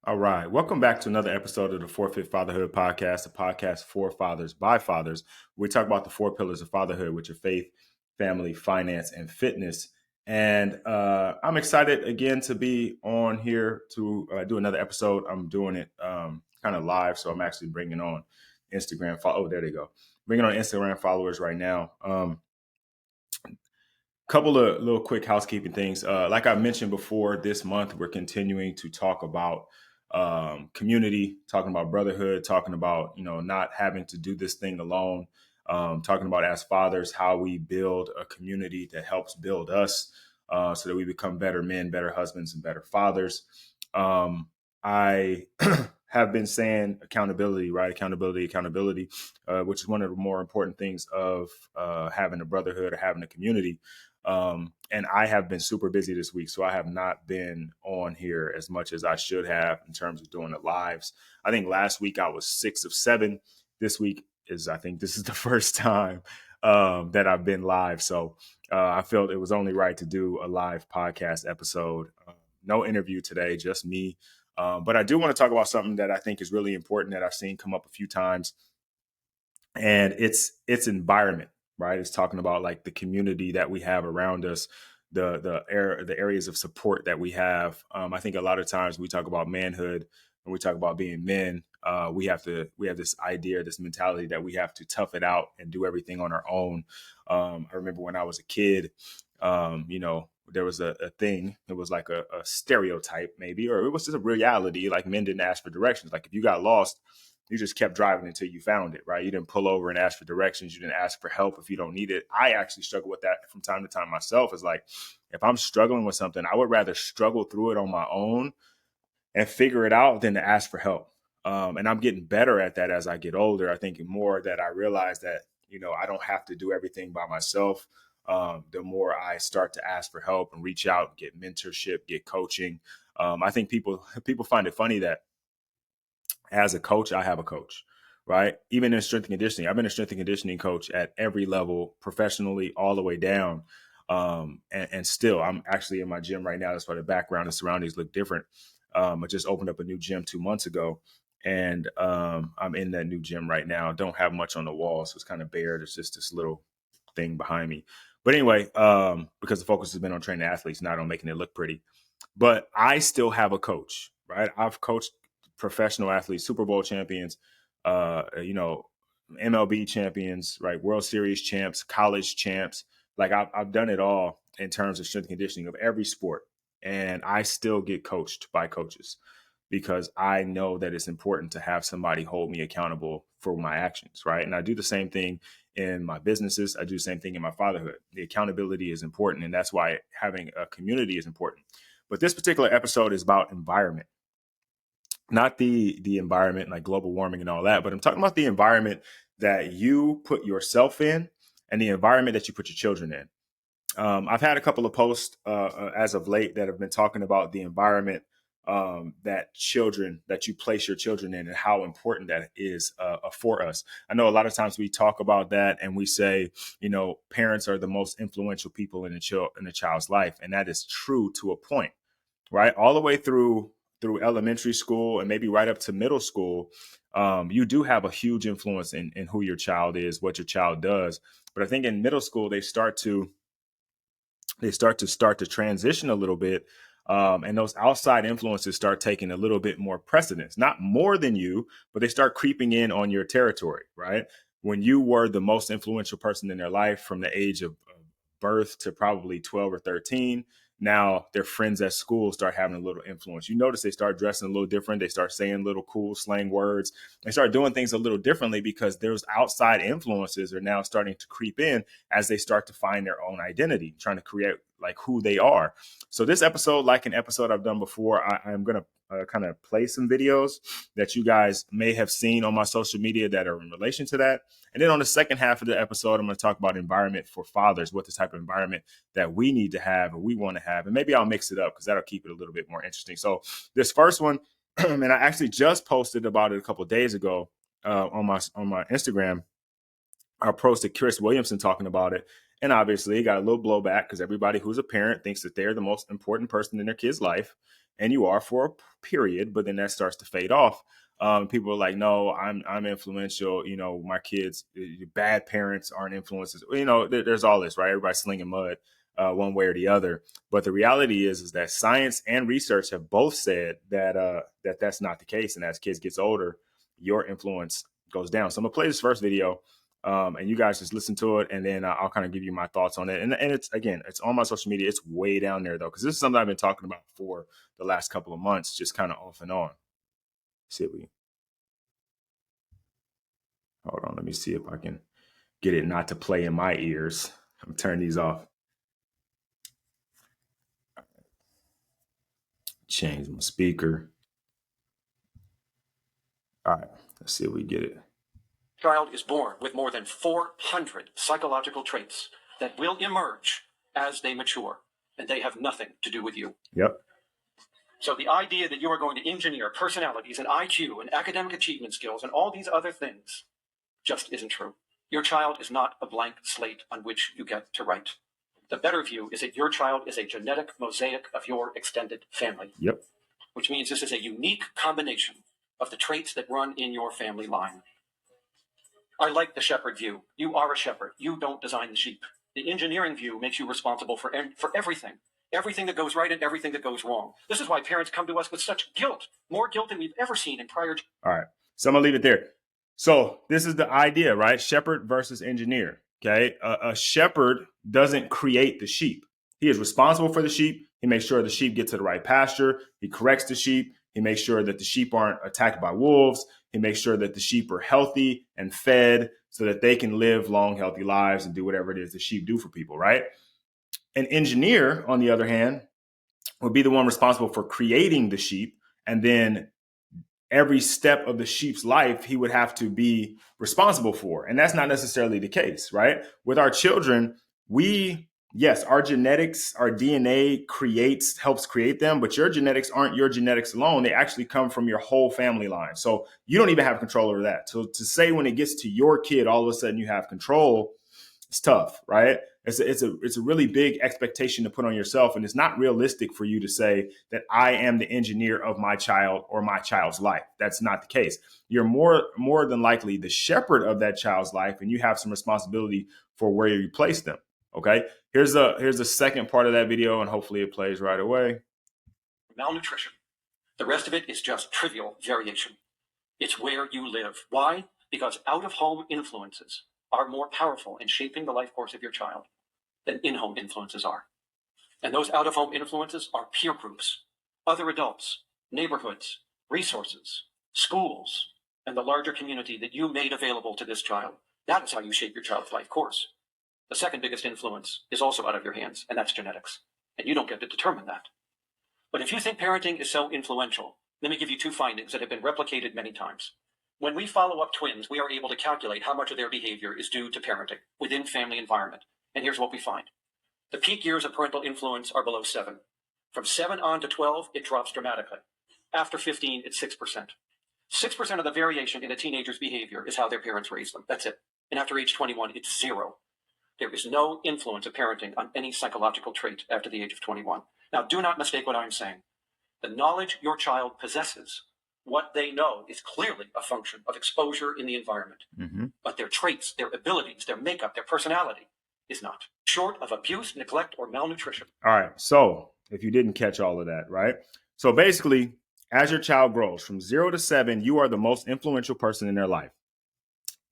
All right. Welcome back to another episode of the Forfeit Fatherhood Podcast, a podcast for fathers by fathers. We talk about the four pillars of fatherhood, which are faith, family, finance, and fitness. And I'm excited again to be on here to do another episode. I'm doing it kind of live. So I'm actually bringing on Instagram. Oh, there they go. Bringing on Instagram followers right now. Couple of little quick housekeeping things. Like I mentioned before, this month we're continuing to talk about community, talking about brotherhood, talking about not having to do this thing alone. Talking about as fathers how we build a community that helps build us, so that we become better men, better husbands, and better fathers. I have been saying accountability, right? Accountability, which is one of the more important things of having a brotherhood or having a community. And I have been super busy this week, so I have not been on here as much as I should have in terms of doing the lives. I think last week I was 6 of 7. This week I think this is the first time that I've been live. So I felt it was only right to do a live podcast episode. No interview today, just me. But I do want to talk about something that I think is really important that I've seen come up a few times, and it's environment, right? It's talking about like the community that we have around us, the areas of support that we have. I think a lot of times we talk about manhood and we talk about being men. We have this idea, this mentality that we have to tough it out and do everything on our own. I remember when I was a kid, there was a thing. It was like a stereotype, maybe, or it was just a reality. Like men didn't ask for directions. Like if you got lost, you just kept driving until you found it, right? You didn't pull over and ask for directions. You didn't ask for help if you don't need it. I actually struggle with that from time to time myself. It's like, if I'm struggling with something, I would rather struggle through it on my own and figure it out than to ask for help. And I'm getting better at that as I get older. I think more that I realize that, I don't have to do everything by myself. The more I start to ask for help and reach out, get mentorship, get coaching. I think people find it funny that as a coach, I have a coach, right? Even in strength and conditioning, I've been a strength and conditioning coach at every level, professionally, all the way down. And still, I'm actually in my gym right now. That's why the background and surroundings look different. I just opened up a new gym 2 months ago, and I'm in that new gym right now. Don't have much on the wall, so it's kind of bare. There's just this little thing behind me. But anyway, because the focus has been on training athletes, not on making it look pretty. But I still have a coach, right? I've coached professional athletes, Super Bowl champions, MLB champions, right? World Series champs, college champs. Like I've done it all in terms of strength and conditioning of every sport. And I still get coached by coaches because I know that it's important to have somebody hold me accountable for my actions, right? And I do the same thing in my businesses. I do the same thing in my fatherhood. The accountability is important. And that's why having a community is important. But this particular episode is about environment, not the environment like global warming and all that, but I'm talking about the environment that you put yourself in and the environment that you put your children in. I've had a couple of posts as of late that have been talking about the environment that you place your children in and how important that is for us. I know a lot of times we talk about that and we say, parents are the most influential people in a child's life, and that is true to a point, right? All the way through elementary school and maybe right up to middle school, you do have a huge influence in who your child is, what your child does. But I think in middle school they start to transition a little bit, and those outside influences start taking a little bit more precedence, not more than you, but they start creeping in on your territory, right? When you were the most influential person in their life from the age of birth to probably 12 or 13, now their friends at school start having a little influence. You notice they start dressing a little different. They start saying little cool slang words. They start doing things a little differently because those outside influences are now starting to creep in as they start to find their own identity, trying to create like who they are. So this episode, like an episode I've done before, I'm going to kind of play some videos that you guys may have seen on my social media that are in relation to that. And then on the second half of the episode, I'm going to talk about environment for fathers, what the type of environment that we need to have or we want to have. And maybe I'll mix it up because that'll keep it a little bit more interesting. So this first one, and I actually just posted about it a couple of days ago on my Instagram. I posted Chris Williamson talking about it. And obviously, it got a little blowback because everybody who's a parent thinks that they're the most important person in their kid's life. and you are for a period, but then that starts to fade off. People are like, no, I'm influential. You know, my kids, bad parents aren't influences. You know, there's all this, right? Everybody's slinging mud one way or the other. But the reality is that science and research have both said that that's not the case. And as kids gets older, your influence goes down. So I'm gonna play this first video, and you guys just listen to it, and then I'll kind of give you my thoughts on it. And it's, again, it's on my social media. It's way down there though, because this is something I've been talking about for the last couple of months, just kind of off and on. See if we hold on. Let me see if I can get it not to play in my ears. I'm turning these off. Change my speaker. All right, let's see if we get it. Child is born with more than 400 psychological traits that will emerge as they mature, and they have nothing to do with you. Yep. So the idea that you are going to engineer personalities and IQ and academic achievement skills and all these other things just isn't true. Your child is not a blank slate on which you get to write. The better view is that your child is a genetic mosaic of your extended family. Yep. Which means this is a unique combination of the traits that run in your family line. I like the shepherd view. You are a shepherd. You don't design the sheep. The engineering view makes you responsible for everything. Everything that goes right and everything that goes wrong. This is why parents come to us with such guilt. More guilt than we've ever seen in prior... All right. So I'm going to leave it there. So this is the idea, right? Shepherd versus engineer. Okay. A shepherd doesn't create the sheep. He is responsible for the sheep. He makes sure the sheep get to the right pasture. He corrects the sheep. He makes sure that the sheep aren't attacked by wolves. He makes sure that the sheep are healthy and fed so that they can live long, healthy lives and do whatever it is the sheep do for people, right? An engineer, on the other hand, would be the one responsible for creating the sheep, and then every step of the sheep's life he would have to be responsible for. And that's not necessarily the case, right? With our children, yes, our genetics, our DNA helps create them, but your genetics aren't your genetics alone. They actually come from your whole family line. So you don't even have control over that. So to say when it gets to your kid, all of a sudden you have control, it's tough, right? It's a really big expectation to put on yourself, and it's not realistic for you to say that I am the engineer of my child or my child's life. That's not the case. You're more than likely the shepherd of that child's life, and you have some responsibility for where you place them. Okay, here's the second part of that video, and hopefully it plays right away. Malnutrition. The rest of it is just trivial variation. It's where you live. Why? Because out-of-home influences are more powerful in shaping the life course of your child than in-home influences are. And those out-of-home influences are peer groups, other adults, neighborhoods, resources, schools, and the larger community that you made available to this child. That is how you shape your child's life course. The second biggest influence is also out of your hands, and that's genetics. And you don't get to determine that. But if you think parenting is so influential, let me give you two findings that have been replicated many times. When we follow up twins, we are able to calculate how much of their behavior is due to parenting within family environment. And here's what we find. The peak years of parental influence are below 7. From 7 on to 12, it drops dramatically. After 15, it's 6%. 6% of the variation in a teenager's behavior is how their parents raised them. That's it. And after age 21, it's 0. There is no influence of parenting on any psychological trait after the age of 21. Now, do not mistake what I'm saying. The knowledge your child possesses, what they know, is clearly a function of exposure in the environment. Mm-hmm. But their traits, their abilities, their makeup, their personality is not. Short of abuse, neglect, or malnutrition. All right. So if you didn't catch all of that, right? So basically, as your child grows from 0 to 7, you are the most influential person in their life.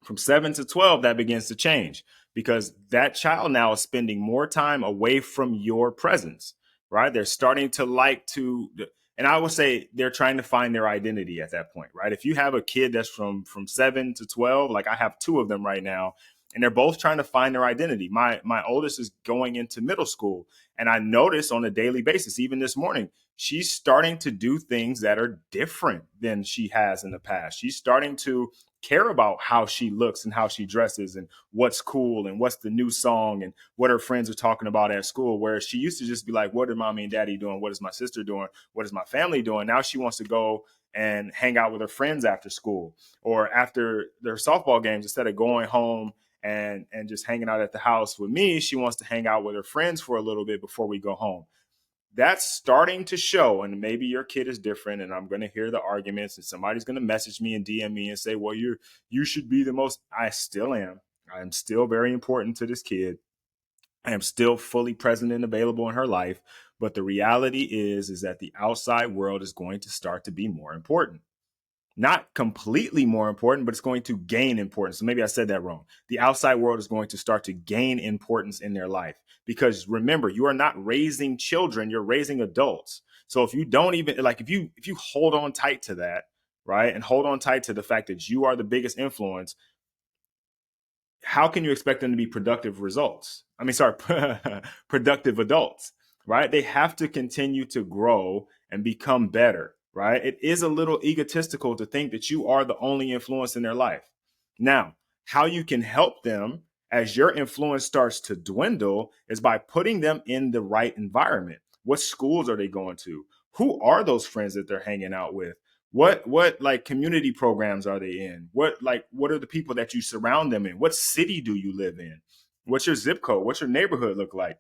From 7 to 12, that begins to change because that child now is spending more time away from your presence, right? They're starting to and I would say they're trying to find their identity at that point, right? If you have a kid that's from 7 to 12, like I have 2 of them right now, and they're both trying to find their identity. My oldest is going into middle school, and I notice on a daily basis, even this morning, she's starting to do things that are different than she has in the past. She's starting to care about how she looks and how she dresses and what's cool and what's the new song and what her friends are talking about at school. Whereas she used to just be like, what are mommy and daddy doing? What is my sister doing? What is my family doing? Now she wants to go and hang out with her friends after school or after their softball games. Instead of going home and just hanging out at the house with me, she wants to hang out with her friends for a little bit before we go home. that's starting to show. And maybe your kid is different, and I'm going to hear the arguments, and somebody's going to message me and DM me and say, well, you should be the most. I still am. I'm still very important to this kid. I am still fully present and available in her life. But the reality is that the outside world is going to start to be more important. Not completely more important, but it's going to gain importance. So maybe I said that wrong. The outside world is going to start to gain importance in their life, because remember, you are not raising children, you're raising adults. So if you don't even like, if you hold on tight to that, right, and hold on tight to the fact that you are the biggest influence, how can you expect them to be productive results? I mean, sorry, productive adults, right? They have to continue to grow and become better, right? It is a little egotistical to think that you are the only influence in their life. Now, how you can help them as your influence starts to dwindle is by putting them in the right environment. What schools are they going to? Who are those friends that they're hanging out with? What like community programs are they in? What are the people that you surround them in? What city do you live in? What's your zip code? What's your neighborhood look like?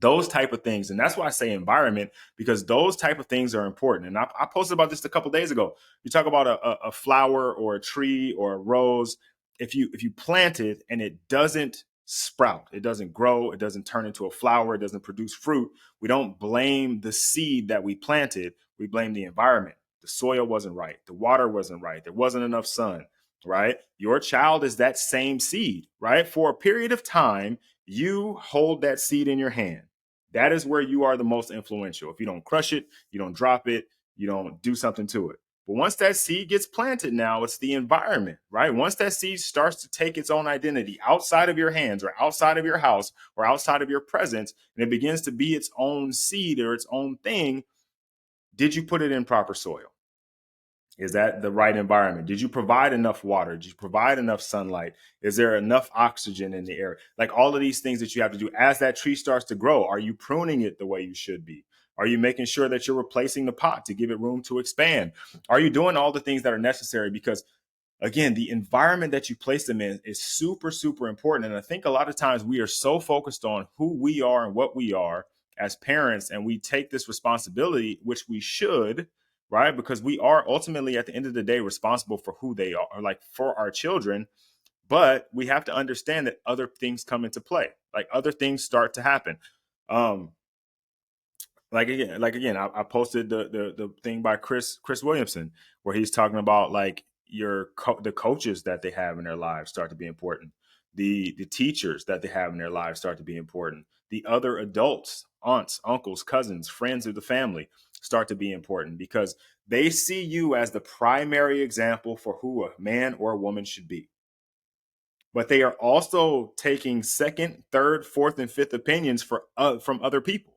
Those type of things. And that's why I say environment, because those type of things are important. And I posted about this a couple days ago. You talk about a flower or a tree or a rose. If you plant it and it doesn't sprout, it doesn't grow, it doesn't turn into a flower, it doesn't produce fruit, we don't blame the seed that we planted. We blame the environment. The soil wasn't right, the water wasn't right, there wasn't enough sun, right? Your child is that same seed, right? For a period of time, you hold that seed in your hand. That is where you are the most influential. If you don't crush it, you don't drop it, you don't do something to it. But once that seed gets planted, now it's the environment, right? Once that seed starts to take its own identity outside of your hands or outside of your house or outside of your presence, and it begins to be its own seed or its own thing, did you put it in proper soil? Is that the right environment? Did you provide enough water? Did you provide enough sunlight? Is there enough oxygen in the air? Like all of these things that you have to do as that tree starts to grow. Are you pruning it the way you should be? Are you making sure that you're replacing the pot to give it room to expand? Are you doing all the things that are necessary? Because again, the environment that you place them in is super, super important. And I think a lot of times we are so focused on who we are and what we are as parents, and we take this responsibility, which we should, right? Because we are ultimately at the end of the day responsible for who they are, like for our children. But we have to understand that other things come into play, like other things start to happen. Um, I posted the thing by Chris Williamson where he's talking about like the coaches that they have in their lives start to be important, the teachers that they have in their lives start to be important, the other adults, aunts, uncles, cousins, friends of the family start to be important, because they see you as the primary example for who a man or a woman should be. But they are also taking second, third, fourth, and fifth opinions from other people,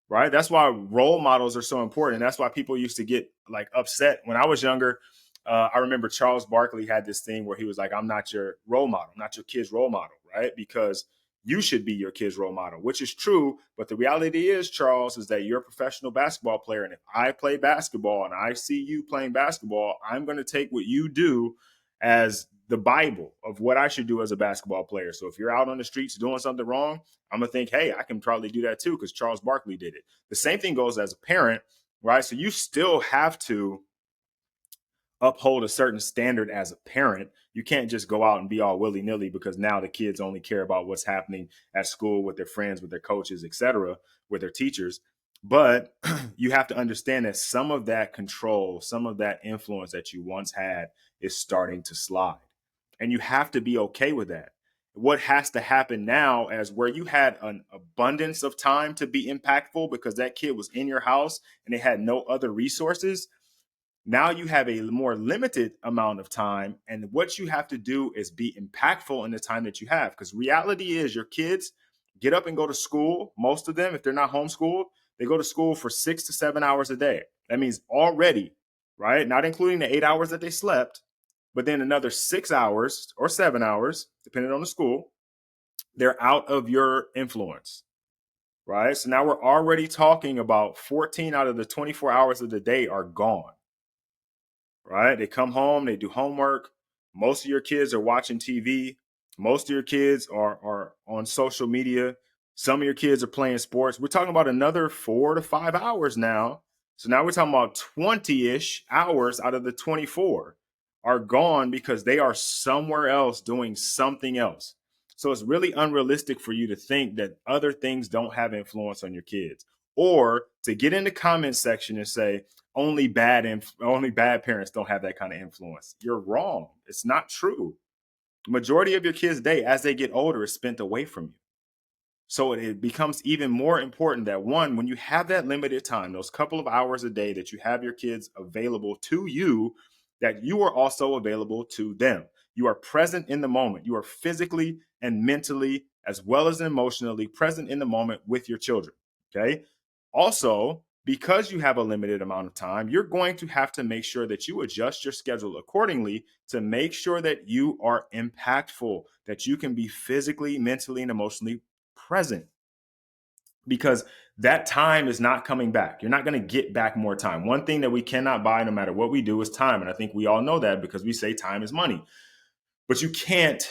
right? That's why role models are so important. That's why people used to get like upset when I was younger. I remember Charles Barkley had this thing where he was like, "I'm not your role model, I'm not your kid's role model, right? Because you should be your kid's role model," which is true. But the reality is, Charles, is that you're a professional basketball player, and if I play basketball and I see you playing basketball, I'm going to take what you do as the Bible of what I should do as a basketball player. So if you're out on the streets doing something wrong, I'm gonna think, hey, I can probably do that too because Charles Barkley did it. The same thing goes as a parent, right? So you still have to uphold a certain standard as a parent. You can't just go out and be all willy nilly because now the kids only care about what's happening at school with their friends, with their coaches, etc., with their teachers. But you have to understand that some of that control, some of that influence that you once had is starting to slide. And you have to be okay with that. What has to happen now, as where you had an abundance of time to be impactful because that kid was in your house and they had no other resources, now you have a more limited amount of time, and what you have to do is be impactful in the time that you have, because reality is your kids get up and go to school. Most of them, if they're not homeschooled, they go to school for 6 to 7 hours a day. That means already, right, not including the 8 hours that they slept, but then another 6 hours or 7 hours depending on the school, they're out of your influence, right? So now we're already talking about 14 out of the 24 hours of the day are gone, right? They come home, they do homework. Most of your kids are watching TV. Most of your kids are on social media Some of your kids are playing sports. We're talking about another 4 to 5 hours now. So now we're talking about 20-ish hours out of the 24 are gone because they are somewhere else doing something else. So it's really unrealistic for you to think that other things don't have influence on your kids, or to get in the comment section and say only bad parents don't have that kind of influence. You're wrong. It's not true. The majority of your kids' day as they get older is spent away from you. So it becomes even more important that, one, when you have that limited time, those couple of hours a day that you have your kids available to you, that you are also available to them. You are present in the moment. You are physically and mentally, as well as emotionally, present in the moment with your children. Okay. Also, because you have a limited amount of time, you're going to have to make sure that you adjust your schedule accordingly to make sure that you are impactful, that you can be physically, mentally, and emotionally present, because that time is not coming back. You're not going to get back more time. One thing that we cannot buy, no matter what we do, is time. And I think we all know that because we say time is money. But you can't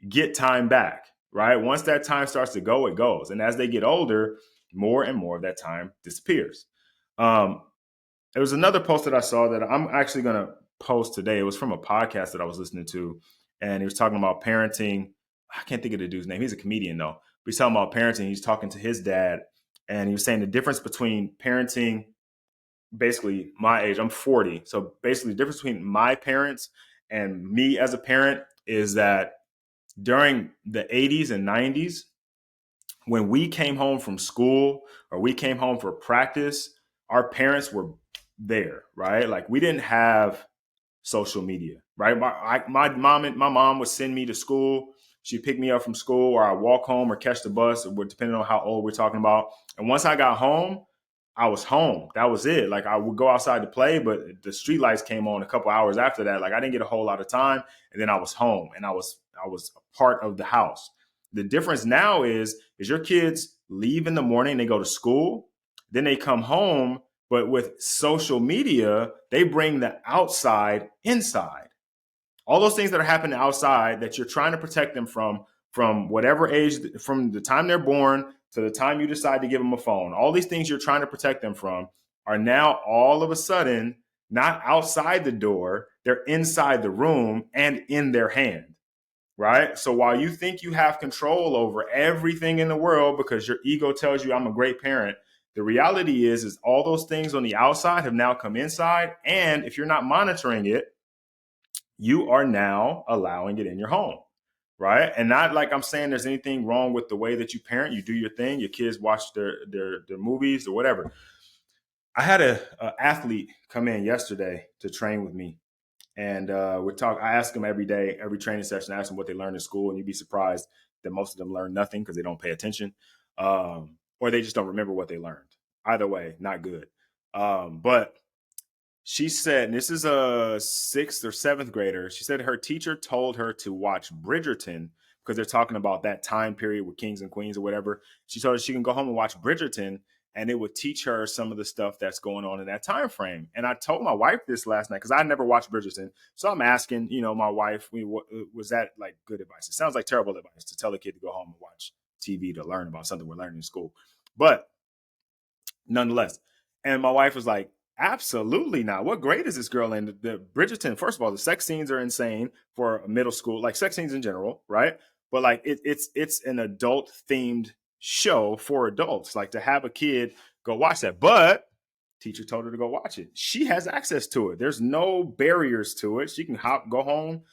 get time back, right? Once that time starts to go, it goes. And as they get older, more and more of that time disappears. Um, there was another post that I saw that I'm actually going to post today. It was from a podcast that I was listening to, and he was talking about parenting. I can't think of the dude's name. He's a comedian though. But he's talking about parenting. He's talking to his dad, and he was saying the difference between parenting, basically my age. I'm 40, so basically the difference between my parents and me as a parent is that during the 80s and 90s, when we came home from school or we came home for practice, our parents were there, right? Like we didn't have social media, right? My mom would send me to school. She'd pick me up from school, or I walk home or catch the bus, depending on how old we're talking about. And once I got home, I was home. That was it. Like I would go outside to play, but the street lights came on a couple hours after that. Like I didn't get a whole lot of time, and then I was home, and I was a part of the house. The difference now is your kids leave in the morning, they go to school, then they come home, but with social media, they bring the outside inside. All those things that are happening outside that you're trying to protect them from whatever age, from the time they're born to the time you decide to give them a phone, all these things you're trying to protect them from are now all of a sudden not outside the door, they're inside the room and in their hand, right? So while you think you have control over everything in the world because your ego tells you I'm a great parent, the reality is all those things on the outside have now come inside, and if you're not monitoring it, you are now allowing it in your home, right? And not like I'm saying there's anything wrong with the way that you parent. You do your thing. Your kids watch their movies or whatever. I had a athlete come in yesterday to train with me, and we talk. I ask them every day, every training session. I ask them what they learned in school, and you'd be surprised that most of them learn nothing because they don't pay attention, or they just don't remember what they learned. Either way, not good. But she said, and this is a sixth or seventh grader. She said her teacher told her to watch Bridgerton because they're talking about that time period with kings and queens or whatever. She told her she can go home and watch Bridgerton, and it would teach her some of the stuff that's going on in that time frame. And I told my wife this last night because I never watched Bridgerton, so I'm asking, my wife, was that like good advice? It sounds like terrible advice to tell a kid to go home and watch TV to learn about something we're learning in school, but nonetheless. And my wife was like, absolutely not. What grade is this girl in? The Bridgerton, first of all, the sex scenes are insane for a middle school, like sex scenes in general, right? But like it's an adult themed show for adults. Like to have a kid go watch that. But teacher told her to go watch it. She has access to it. There's no barriers to it. She can go home.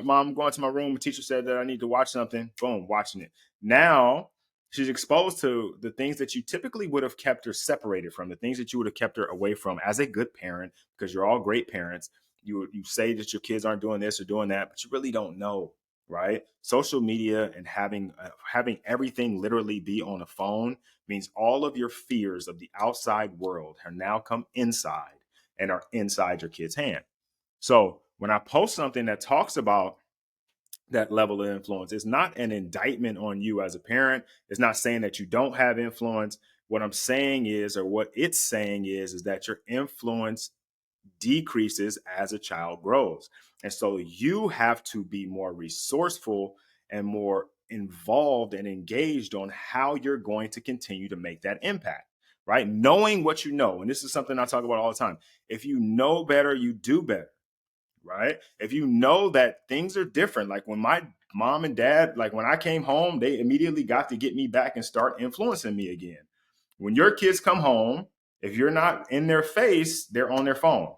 Mom, I'm going to my room. The teacher said that I need to watch something. Boom, watching it. Now she's exposed to the things that you typically would have kept her separated from, the things that you would have kept her away from as a good parent, because you're all great parents. You say that your kids aren't doing this or doing that, but you really don't know, right? Social media and having everything literally be on a phone means all of your fears of the outside world have now come inside and are inside your kid's hand. So when I post something that talks about that level of influence, it's not an indictment on you as a parent. It's not saying that you don't have influence. What I'm saying is, or what it's saying is that your influence decreases as a child grows. And so you have to be more resourceful and more involved and engaged on how you're going to continue to make that impact, right? Knowing what you know. And this is something I talk about all the time. If you know better, you do better, right? If you know that things are different, like when my mom and dad, like when I came home, they immediately got to get me back and start influencing me again. When your kids come home, if you're not in their face, they're on their phone.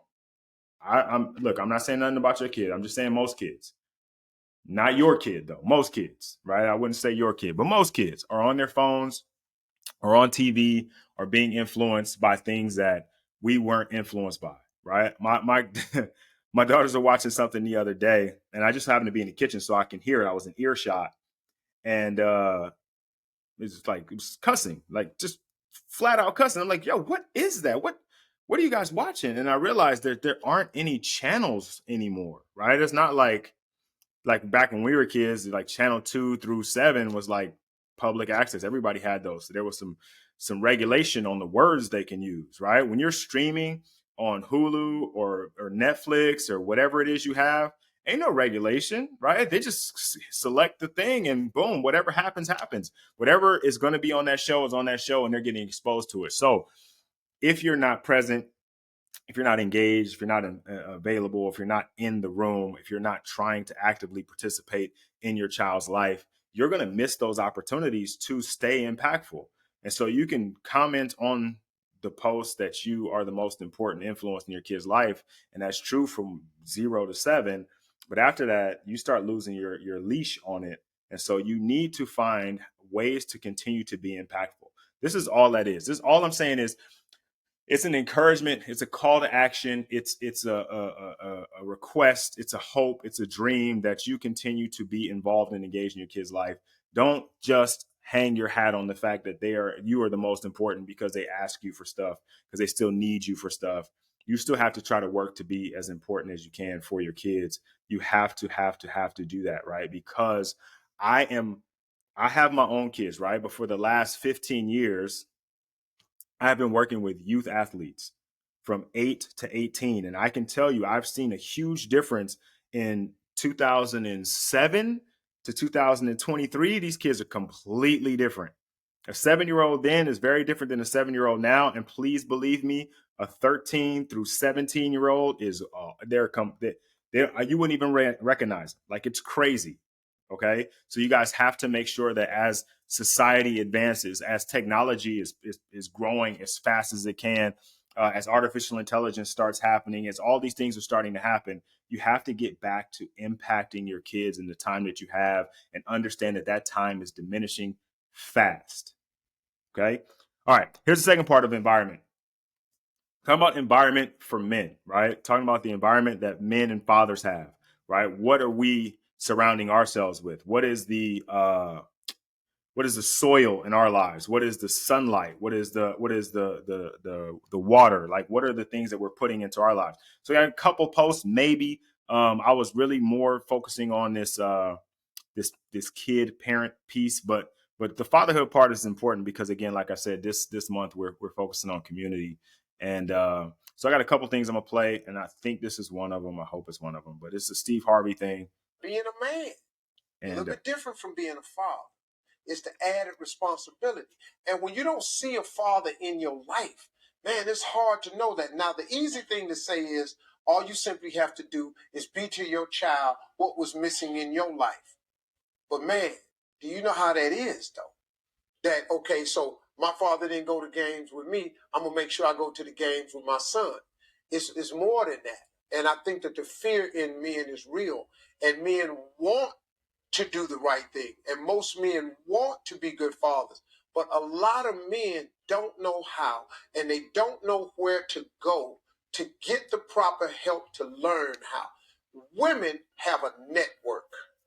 I'm not saying nothing about your kid. I'm just saying most kids. Not your kid though. Most kids, right? I wouldn't say your kid, but most kids are on their phones or on TV or being influenced by things that we weren't influenced by, right? My my daughters are watching something the other day, and I just happened to be in the kitchen so I can hear it. I was in earshot, and it was cussing, like just flat out cussing. I'm like, yo, what is that? What are you guys watching? And I realized that there aren't any channels anymore, right? It's not like back when we were kids, like channel 2 through 7 was like public access. Everybody had those. So there was some regulation on the words they can use, right? When you're streaming on Hulu or Netflix or whatever it is you have, ain't no regulation, right? They just select the thing and boom, whatever happens, happens. Whatever is going to be on that show is on that show and they're getting exposed to it. So if you're not present, if you're not engaged, if you're not available, if you're not in the room, if you're not trying to actively participate in your child's life, you're going to miss those opportunities to stay impactful. And so you can comment on the post that you are the most important influence in your kid's life. And that's true from 0 to 7. But after that, you start losing your leash on it. And so you need to find ways to continue to be impactful. This is all that is. This all I'm saying is it's an encouragement, it's a call to action, it's a request, it's a hope, it's a dream that you continue to be involved and engaged in your kid's life. Don't just hang your hat on the fact that you are the most important because they ask you for stuff, because they still need you for stuff. You still have to try to work to be as important as you can for your kids. You have to do that, right? Because I have my own kids, right? But for the last 15 years, I've been working with youth athletes from 8 to 18. And I can tell you, I've seen a huge difference in 2007 to 2023. These kids are completely different. A 7-year-old then is very different than a 7-year-old now. And please believe me, a 13 through 17-year-old is, you wouldn't even recognize them. Like it's crazy. Okay. So you guys have to make sure that as society advances, as technology is growing as fast as it can, as artificial intelligence starts happening, as all these things are starting to happen, you have to get back to impacting your kids in the time that you have and understand that that time is diminishing fast. Okay. All right. Here's the second part of environment. Talking about environment for men, right? Talking about the environment that men and fathers have, right? What are we surrounding ourselves with? What is the soil in our lives? What is the sunlight? What is the water? Like what are the things that we're putting into our lives? So I got a couple posts maybe. I was really more focusing on this kid parent piece, but the fatherhood part is important because again, like I said, this month we're focusing on community, and so I got a couple things I'm gonna play, and I think this is one of them. I hope it's one of them, but it's a Steve Harvey thing. Being a man, a little And bit different from being a father. It's the added responsibility. And when you don't see a father in your life, man, it's hard to know that. Now, the easy thing to say is all you simply have to do is be to your child what was missing in your life. But man, do you know how that is, though? That, okay, so my father didn't go to games with me. I'm going to make sure I go to the games with my son. It's more than that. And I think that the fear in men is real. And men want to do the right thing. And most men want to be good fathers. But a lot of men don't know how, and they don't know where to go to get the proper help to learn how. Women have a network.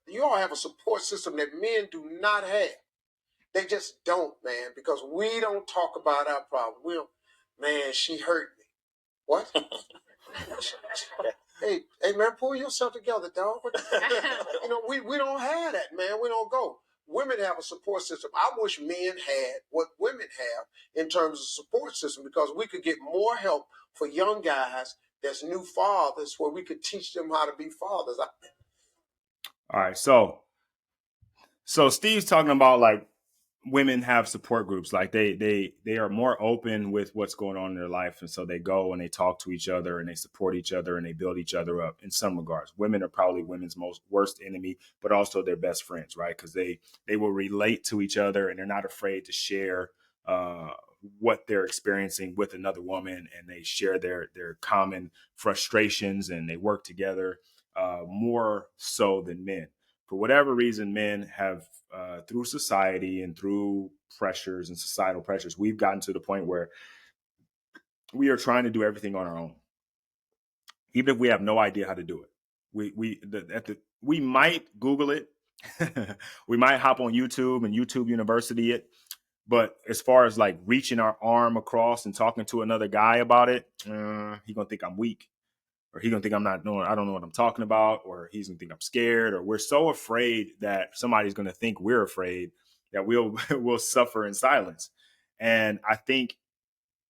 You all have a support system that men do not have. They just don't, man, because we don't talk about our problems. We don't, man, she hurt me. What? Hey, man, pull yourself together, dog. We don't have that, man. We don't go. Women have a support system. I wish men had what women have in terms of support system because we could get more help for young guys that's new fathers where we could teach them how to be fathers. all right, so So Steve's talking about like women have support groups, like they are more open with what's going on in their life, and so they go and they talk to each other and they support each other and they build each other up. In some regards, women are probably women's most worst enemy, but also their best friends, right? Because they will relate to each other and they're not afraid to share uh what they're experiencing with another woman, and they share their common frustrations and they work together more so than men. For whatever reason, men have, through society and through pressures and societal pressures, we've gotten to the point where we are trying to do everything on our own, even if we have no idea how to do it. We might Google it, we might hop on YouTube and YouTube University it, but as far as like reaching our arm across and talking to another guy about it, he gonna think I'm weak, or he's gonna think I'm not knowing, I don't know what I'm talking about, or he's gonna think I'm scared, or we're so afraid that somebody's gonna think we're afraid that we'll we'll suffer in silence. And I think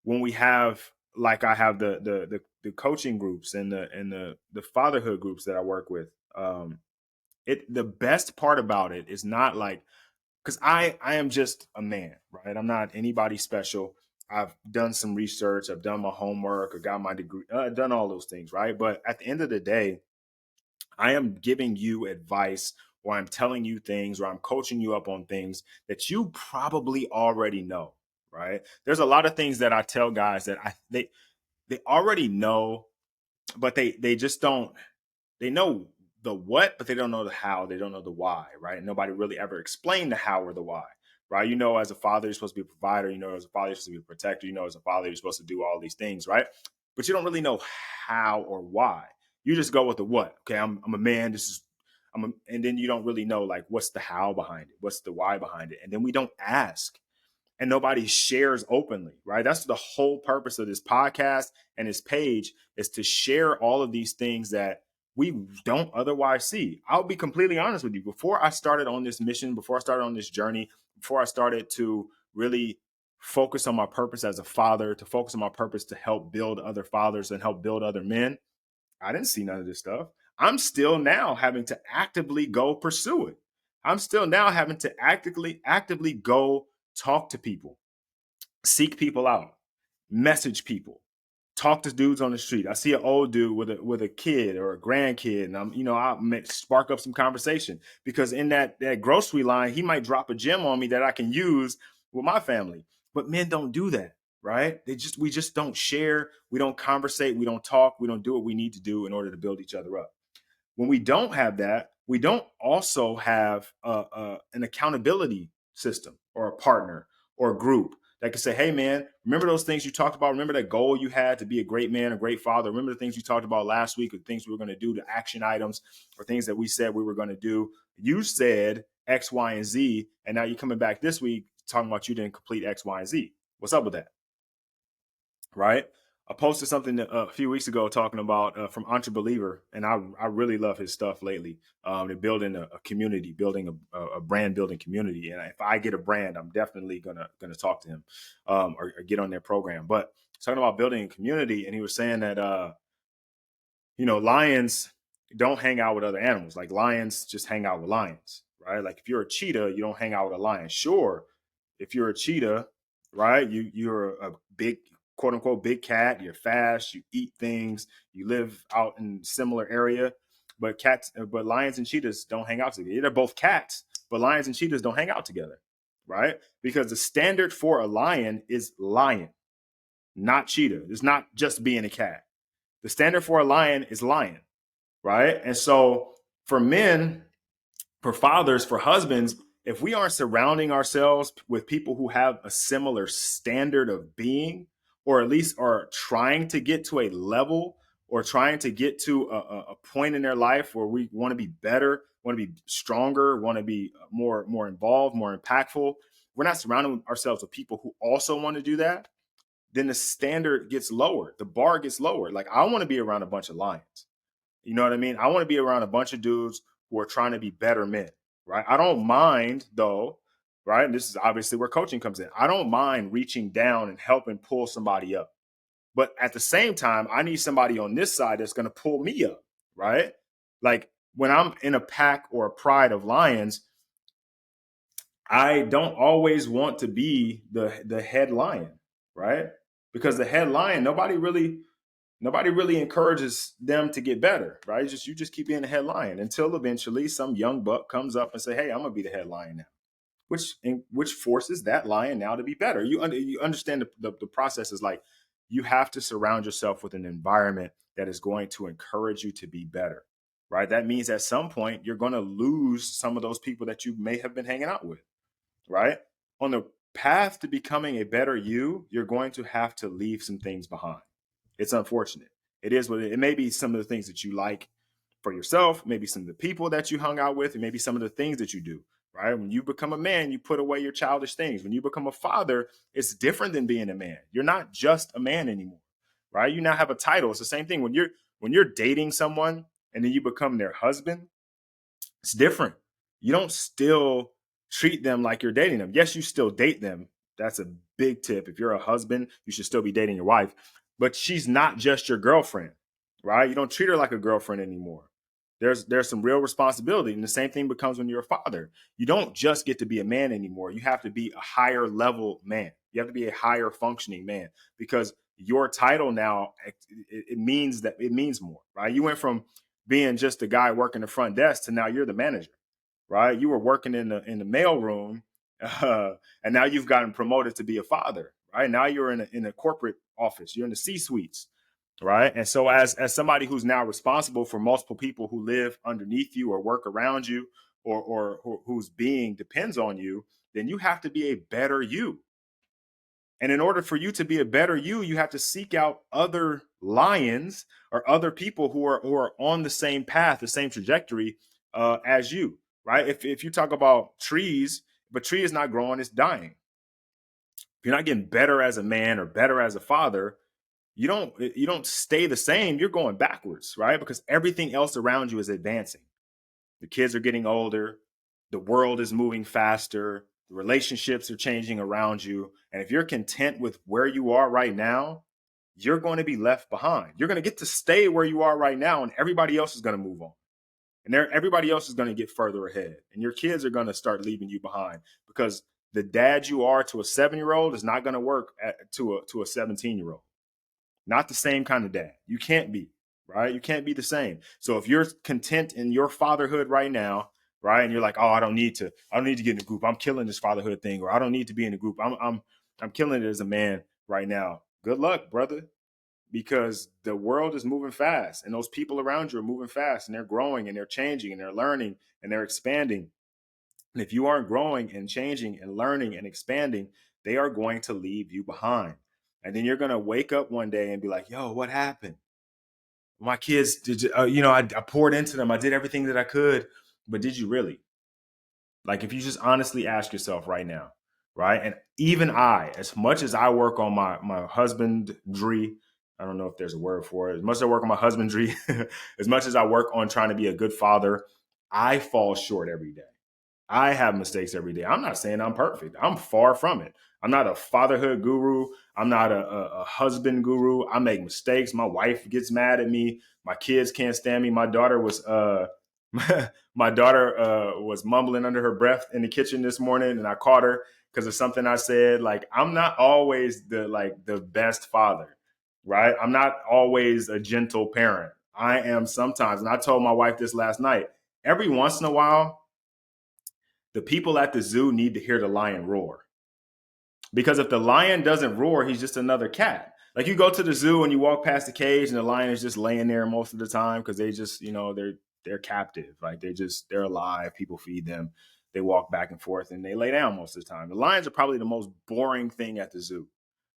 when we have, like I have the coaching groups and the fatherhood groups that I work with, it the best part about it is not like, because I am just a man, right? I'm not anybody special. I've done some research, I've done my homework, I got my degree, done all those things, right? But at the end of the day, I am giving you advice, or I'm telling you things, or I'm coaching you up on things that you probably already know, right? There's a lot of things that I tell guys that they already know, but they just don't, they know the what, but they don't know the how. They don't know the why, right? And nobody really ever explained the how or the why, right? You know, as a father, you're supposed to be a provider. You know, as a father, you're supposed to be a protector. You know, as a father, you're supposed to do all these things, right? But you don't really know how or why. You just go with the what. Okay, I'm a man. This is and then you don't really know like what's the how behind it, what's the why behind it, and then we don't ask and nobody shares openly, right? That's the whole purpose of this podcast and this page, is to share all of these things that we don't otherwise see. I'll be completely honest with you. Before I started on this mission, before I started on this journey, before I started to really focus on my purpose as a father, to focus on my purpose to help build other fathers and help build other men, I didn't see none of this stuff. I'm still now having to actively go pursue it. I'm still now having to actively go talk to people, seek people out, message people, talk to dudes on the street. I see an old dude with a kid or a grandkid, and I spark up some conversation, because in that grocery line, he might drop a gem on me that I can use with my family. But men don't do that, right? We just don't share, we don't conversate, we don't talk, we don't do what we need to do in order to build each other up. When we don't have that, we don't also have an accountability system or a partner or a group that can say, hey, man, remember those things you talked about? Remember that goal you had to be a great man, a great father? Remember the things you talked about last week, or things we were going to do, the action items, or things that we said we were going to do? You said X, Y, and Z, and now you're coming back this week talking about you didn't complete X, Y, and Z. What's up with that? Right? I posted something a few weeks ago talking about from Entrebeliever, and I really love his stuff lately. They're building a community, building a brand building community, and if I get a brand, I'm definitely gonna talk to him, or get on their program. But talking about building a community, and he was saying that lions don't hang out with other animals. Like lions just hang out with lions, right? Like if you're a cheetah, you don't hang out with a lion. Sure, if you're a cheetah, right, you're a big, quote unquote, big cat. You're fast. You eat things. You live out in a similar area. But lions and cheetahs don't hang out together. They're both cats, but lions and cheetahs don't hang out together, right? Because the standard for a lion is lion, not cheetah. It's not just being a cat. The standard for a lion is lion, right? And so for men, for fathers, for husbands, if we aren't surrounding ourselves with people who have a similar standard of being, or at least are trying to get to a level, or trying to get to a point in their life where we want to be better, want to be stronger, want to be more involved, more impactful, we're not surrounding ourselves with people who also want to do that, then the standard gets lowered, the bar gets lowered. Like I want to be around a bunch of lions. You know what I mean? I want to be around a bunch of dudes who are trying to be better men, right? I don't mind though, right? And this is obviously where coaching comes in. I don't mind reaching down and helping pull somebody up. But at the same time, I need somebody on this side that's going to pull me up, right? Like when I'm in a pack or a pride of lions, I don't always want to be the head lion, right? Because the head lion, nobody really encourages them to get better, right? Just you just keep being the head lion until eventually some young buck comes up and say, "Hey, I'm gonna be the head lion now," which forces that lion now to be better. You understand the process is like you have to surround yourself with an environment that is going to encourage you to be better, right? That means at some point you're going to lose some of those people that you may have been hanging out with, right? On the path to becoming a better you, you're going to have to leave some things behind. It's unfortunate. It is what it may be. Some of the things that you like for yourself, maybe some of the people that you hung out with, and maybe some of the things that you do. Right? When you become a man, you put away your childish things. When you become a father, it's different than being a man. You're not just a man anymore, right? You now have a title. It's the same thing when you're dating someone and then you become their husband. It's different. You don't still treat them like you're dating them. Yes, you still date them. That's a big tip. If you're a husband, you should still be dating your wife. But she's not just your girlfriend, right? You don't treat her like a girlfriend anymore. There's some real responsibility. And the same thing becomes when you're a father. You don't just get to be a man anymore. You have to be a higher level man. You have to be a higher functioning man because your title now it means that it means more, right? You went from being just a guy working the front desk to now you're the manager, right? You were working in the mail room, and now you've gotten promoted to be a father, right? Now you're in a corporate office, you're in the C suites, right? And so as somebody who's now responsible for multiple people who live underneath you or work around you, or whose being depends on you, then you have to be a better you. And in order for you to be a better you, you have to seek out other lions or other people who are on the same path, the same trajectory as you, right? If you talk about trees, if a tree is not growing, it's dying. If you're not getting better as a man or better as a father, you don't stay the same. You're going backwards, right? Because everything else around you is advancing. The kids are getting older, the world is moving faster, the relationships are changing around you. And if you're content with where you are right now, you're going to be left behind. You're going to get to stay where you are right now, and everybody else is going to move on. And everybody else is going to get further ahead. And your kids are going to start leaving you behind because the dad you are to a 7-year old is not going to work to a 17-year old. Not the same kind of dad. You can't be, right? You can't be the same. So if you're content in your fatherhood right now, right, and you're like, oh, I don't need to get in the group. I'm killing this fatherhood thing, or I don't need to be in the group. I'm killing it as a man right now. Good luck, brother, because the world is moving fast, and those people around you are moving fast, and they're growing, and they're changing, and they're learning, and they're expanding. And if you aren't growing and changing and learning and expanding, they are going to leave you behind. And then you're going to wake up one day and be like, yo, what happened? My kids, I poured into them. I did everything that I could. But did you really? Like, if you just honestly ask yourself right now, right? And even as much as I work on my husbandry, I don't know if there's a word for it. As much as I work on my husbandry, as much as I work on trying to be a good father, I fall short every day. I have mistakes every day. I'm not saying I'm perfect. I'm far from it. I'm not a fatherhood guru. I'm not a husband guru. I make mistakes. My wife gets mad at me. My kids can't stand me. My daughter was my daughter was mumbling under her breath in the kitchen this morning, and I caught her because of something I said. Like, I'm not always the best father, right? I'm not always a gentle parent. I am sometimes, and I told my wife this last night. Every once in a while, the people at the zoo need to hear the lion roar. Because if the lion doesn't roar, he's just another cat. Like, you go to the zoo and you walk past the cage and the lion is just laying there most of the time because they just, they're captive. Like, they're alive. People feed them. They walk back and forth and they lay down most of the time. The lions are probably the most boring thing at the zoo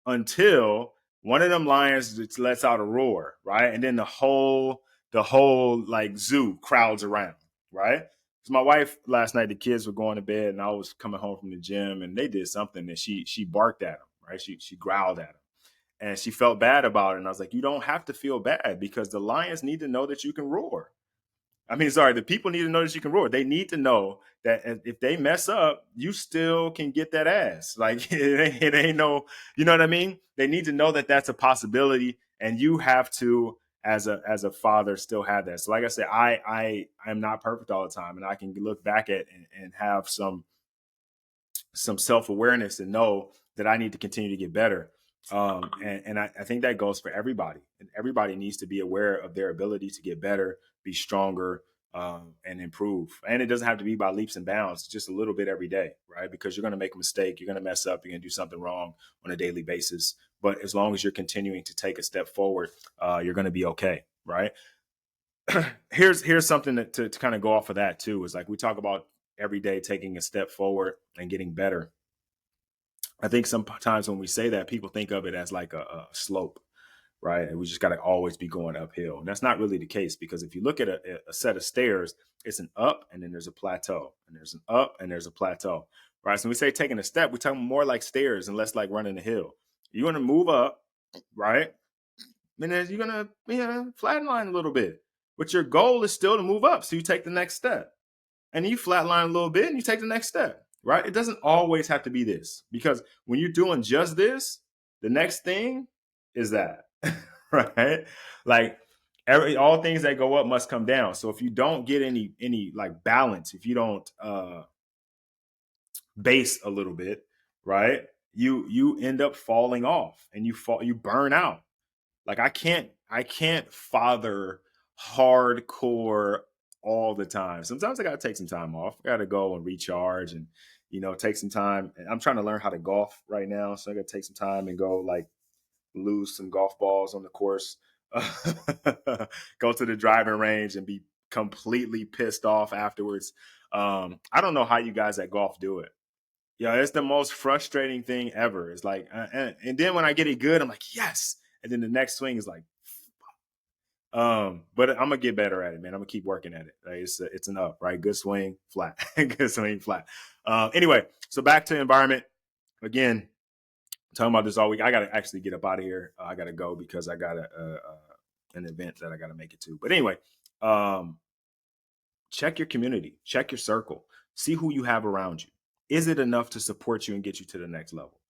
until one of them lions just lets out a roar, right? And then the whole like zoo crowds around, right? So my wife last night, the kids were going to bed, and I was coming home from the gym, and they did something, and she barked at them, right? She growled at them, and she felt bad about it. And I was like, you don't have to feel bad because the lions need to know that you can roar. I mean, sorry, the people need to know that you can roar. They need to know that if they mess up, you still can get that ass. Like, it ain't no, you know what I mean? They need to know that that's a possibility, and you have to, as a father, still have that. So, like I said, I am not perfect all the time, and I can look back at and have some some self-awareness and know that I need to continue to get better. And I think that goes for everybody. And everybody needs to be aware of their ability to get better, be stronger, and improve. And it doesn't have to be by leaps and bounds, just a little bit every day, right? Because you're going to make a mistake, you're going to mess up, you're going to do something wrong on a daily basis. But as long as you're continuing to take a step forward, you're going to be okay, right? Here's something to kind of go off of that too. Is like we talk about every day taking a step forward and getting better. I think sometimes when we say that, people think of it as like a slope, right? And we just got to always be going uphill. And that's not really the case, because if you look at a set of stairs, it's an up and then there's a plateau, and there's an up and there's a plateau, right? So when we say taking a step, we're talking more like stairs and less like running a hill. You're going to move up, right? And then you're going to flatline a little bit. But your goal is still to move up. So you take the next step. And you flatline a little bit and you take the next step, right? It doesn't always have to be this, because when you're doing just this, the next thing is that, right? Like all things that go up must come down. So if you don't get any like balance, if you don't base a little bit, right? You end up falling off and you burn out. Like I can't father hardcore all the time. Sometimes I gotta take some time off. I gotta go and recharge and take some time. I'm trying to learn how to golf right now, so I gotta take some time and go like lose some golf balls on the course. Go to the driving range and be completely pissed off afterwards. I don't know how you guys at golf do it. Yeah, it's the most frustrating thing ever. It's like, and then when I get it good, I'm like, yes. And then the next swing is like, but I'm gonna get better at it, man. I'm gonna keep working at it. Like, it's an up, right? Good swing, flat. Good swing, flat. Anyway, so back to environment again. Talking about this all week. I gotta actually get up out of here. I gotta go because I got an event that I gotta make it to. But anyway, um, check your community, check your circle, see who you have around you. Is it enough to support you and get you to the next level?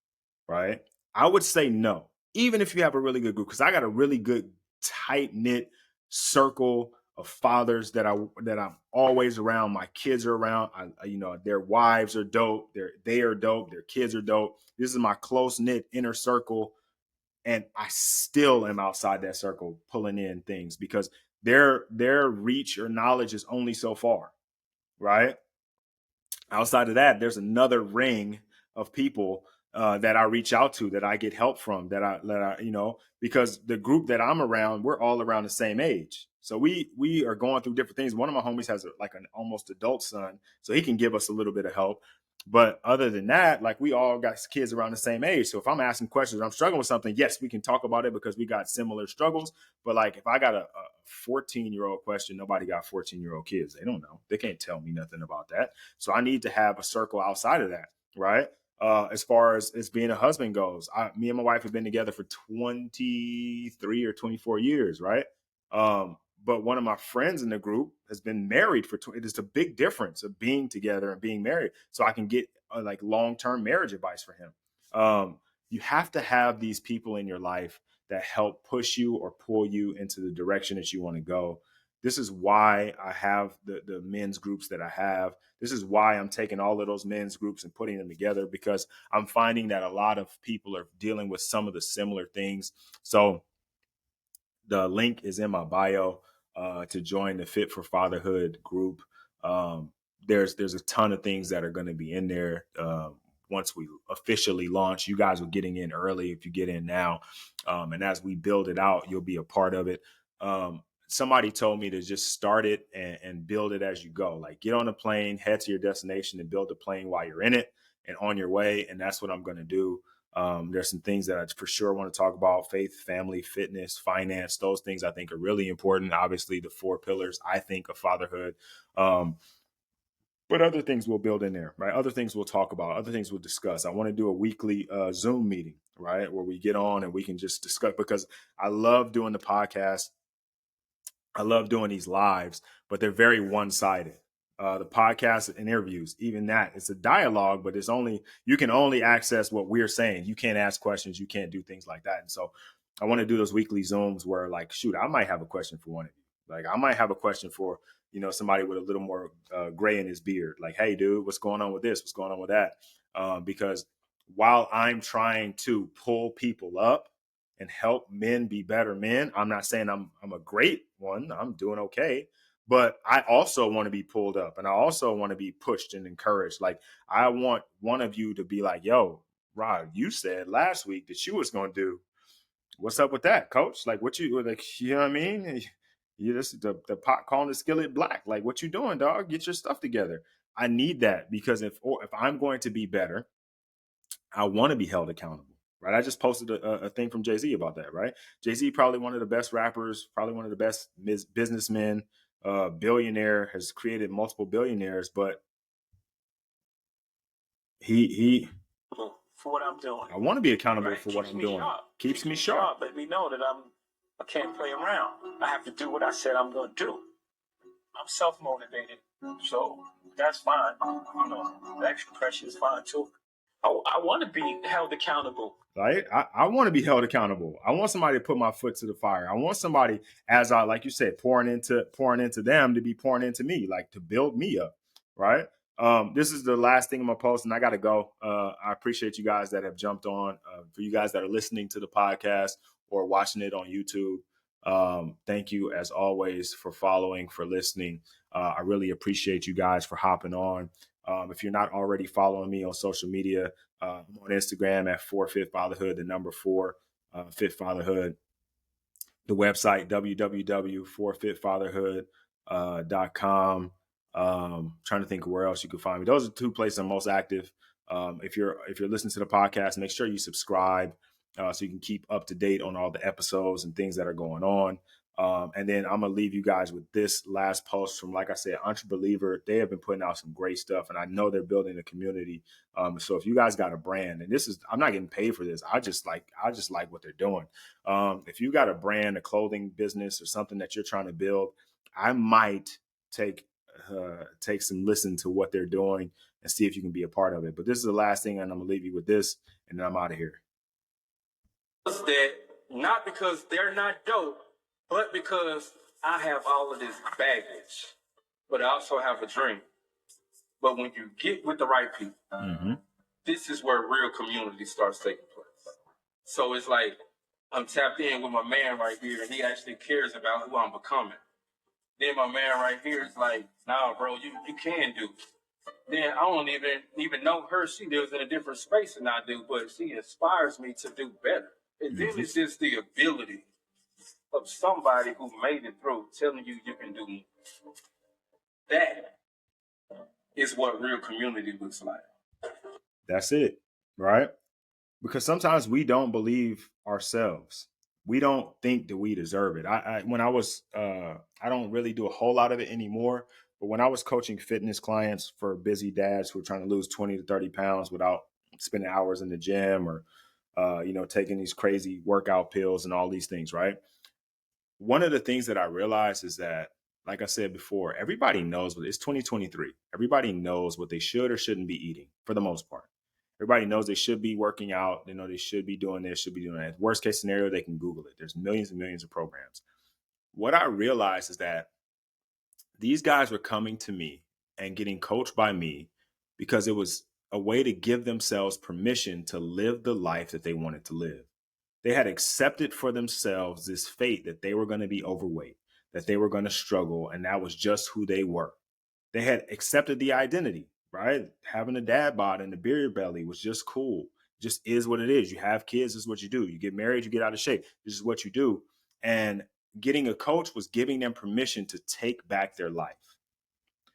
Right? I would say no, even if you have a really good group, because I got a really good tight knit circle of fathers that I'm always around. My kids are around. Their wives are dope. They are dope. Their kids are dope. This is my close knit inner circle, and I still am outside that circle pulling in things because their reach or knowledge is only so far, right? Outside of that, there's another ring of people that I reach out to, that I get help from, because the group that I'm around, we're all around the same age. So we are going through different things. One of my homies has like an almost adult son, so he can give us a little bit of help. But other than that, like we all got kids around the same age. So if I'm asking questions, I'm struggling with something, yes, we can talk about it because we got similar struggles. But like if I got a 14-year-old question, nobody got 14-year-old kids. They don't know. They can't tell me nothing about that. So I need to have a circle outside of that, right? As far as being a husband goes, me and my wife have been together for 23 or 24 years, right? But one of my friends in the group has been married for 20. It's a big difference of being together and being married. So I can get like long-term marriage advice for him. You have to have these people in your life that help push you or pull you into the direction that you want to go. This is why I have the men's groups that I have. This is why I'm taking all of those men's groups and putting them together, because I'm finding that a lot of people are dealing with some of the similar things. So the link is in my bio to join the Fit for Fatherhood group. Um, there's a ton of things that are going to be in there. Once we officially launch, you guys are getting in early if you get in now. And as we build it out, you'll be a part of it. Somebody told me to just start it and build it as you go. Like get on a plane, head to your destination, and build a plane while you're in it and on your way. And that's what I'm going to do. There's some things that I for sure want to talk about: faith, family, fitness, finance. Those things I think are really important. Obviously, the 4 pillars, I think, of fatherhood. But other things we'll build in there, right? Other things we'll talk about, other things we'll discuss. I want to do a weekly Zoom meeting, right? Where we get on and we can just discuss, because I love doing the podcast. I love doing these lives, but they're very one-sided. The podcast and interviews, even that, it's a dialogue, but you can only access what we're saying. You can't ask questions. You can't do things like that. And so I want to do those weekly Zooms where like, shoot, I might have a question for one of you. Like I might have a question for, somebody with a little more gray in his beard. Like, hey, dude, what's going on with this? What's going on with that? because while I'm trying to pull people up and help men be better men, I'm not saying I'm a great one. I'm doing okay, but I also want to be pulled up, and I also want to be pushed and encouraged. Like, I want one of you to be like, "Yo, Rod, you said last week that you was going to do. What's up with that, coach? Like, what you like? You know what I mean? You just the pot calling the skillet black. Like, what you doing, dog? Get your stuff together." I need that, because if I'm going to be better, I want to be held accountable, right? I just posted a thing from Jay-Z about that, right? Jay-Z, probably one of the best rappers, probably one of the best businessmen, billionaire, has created multiple billionaires, but he for what I'm doing. I want to be accountable Right? for what Keeps I'm me doing. sharp. Keeps me sharp. Let me know that I can't play around. I have to do what I said I'm going to do. I'm self-motivated, so that's fine. You know, the extra pressure is fine too. I want to be held accountable. Right? I want to be held accountable. I want somebody to put my foot to the fire. I want somebody, as I, like you said, pouring into them, to be pouring into me, like to build me up. Right. This is the last thing I'm gonna post, and I gotta go. I appreciate you guys that have jumped on. For you guys that are listening to the podcast or watching it on YouTube, thank you as always for following, for listening. I really appreciate you guys for hopping on. If you're not already following me on social media, I'm on Instagram at 4FitFatherhood, the number 4, Fit Fatherhood. The website, www.forfitfatherhood.com. Trying to think where else you can find me. Those are the 2 places I'm most active. If you're listening to the podcast, make sure you subscribe, so you can keep up to date on all the episodes and things that are going on. And then I'm gonna leave you guys with this last post from, like I said, Entrebeliever. They have been putting out some great stuff, and I know they're building a community. So if you guys got a brand, and this is, I'm not getting paid for this, I just like what they're doing. If you got a brand, a clothing business, or something that you're trying to build, I might take some listen to what they're doing and see if you can be a part of it. But this is the last thing, and I'm gonna leave you with this, and then I'm out of here. That not because they're not dope, but because I have all of this baggage, but I also have a dream. But when you get with the right people, this is where real community starts taking place. So it's like I'm tapped in with my man right here, and he actually cares about who I'm becoming. Then my man right here is like, nah, bro, you can do it. Then I don't even know her. She lives in a different space than I do, but she inspires me to do better. And then it's just the ability of somebody who made it through telling you can do more. That is what real community looks like. That's it, right? Because sometimes we don't believe ourselves. We don't think that we deserve it. When I was, I don't really do a whole lot of it anymore. But when I was coaching fitness clients for busy dads who are trying to lose 20 to 30 pounds without spending hours in the gym, or, taking these crazy workout pills and all these things, right? One of the things that I realized is that, like I said before, everybody knows what it's 2023. Everybody knows what they should or shouldn't be eating for the most part. Everybody knows they should be working out. They know they should be doing this, should be doing that. Worst case scenario, they can Google it. There's millions and millions of programs. What I realized is that these guys were coming to me and getting coached by me because it was a way to give themselves permission to live the life that they wanted to live. They had accepted for themselves this fate that they were going to be overweight, that they were going to struggle, and that was just who they were. They had accepted the identity, right? Having a dad bod and a beer belly was just cool. Just is what it is. You have kids, this is what you do. You get married, you get out of shape. This is what you do. And getting a coach was giving them permission to take back their life.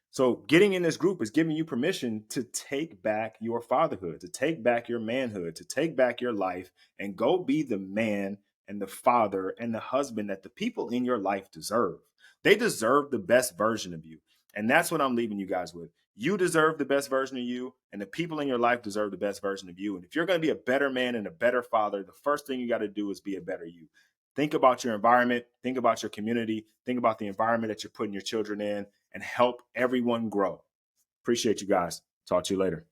So getting in this group is giving you permission to take back your fatherhood, to take back your manhood, to take back your life, and go be the man and the father and the husband that the people in your life deserve. They deserve the best version of you. And that's what I'm leaving you guys with. You deserve the best version of you, and the people in your life deserve the best version of you. And if you're going to be a better man and a better father, the first thing you got to do is be a better you. Think about your environment, think about your community, think about the environment that you're putting your children in, and help everyone grow. Appreciate you guys. Talk to you later.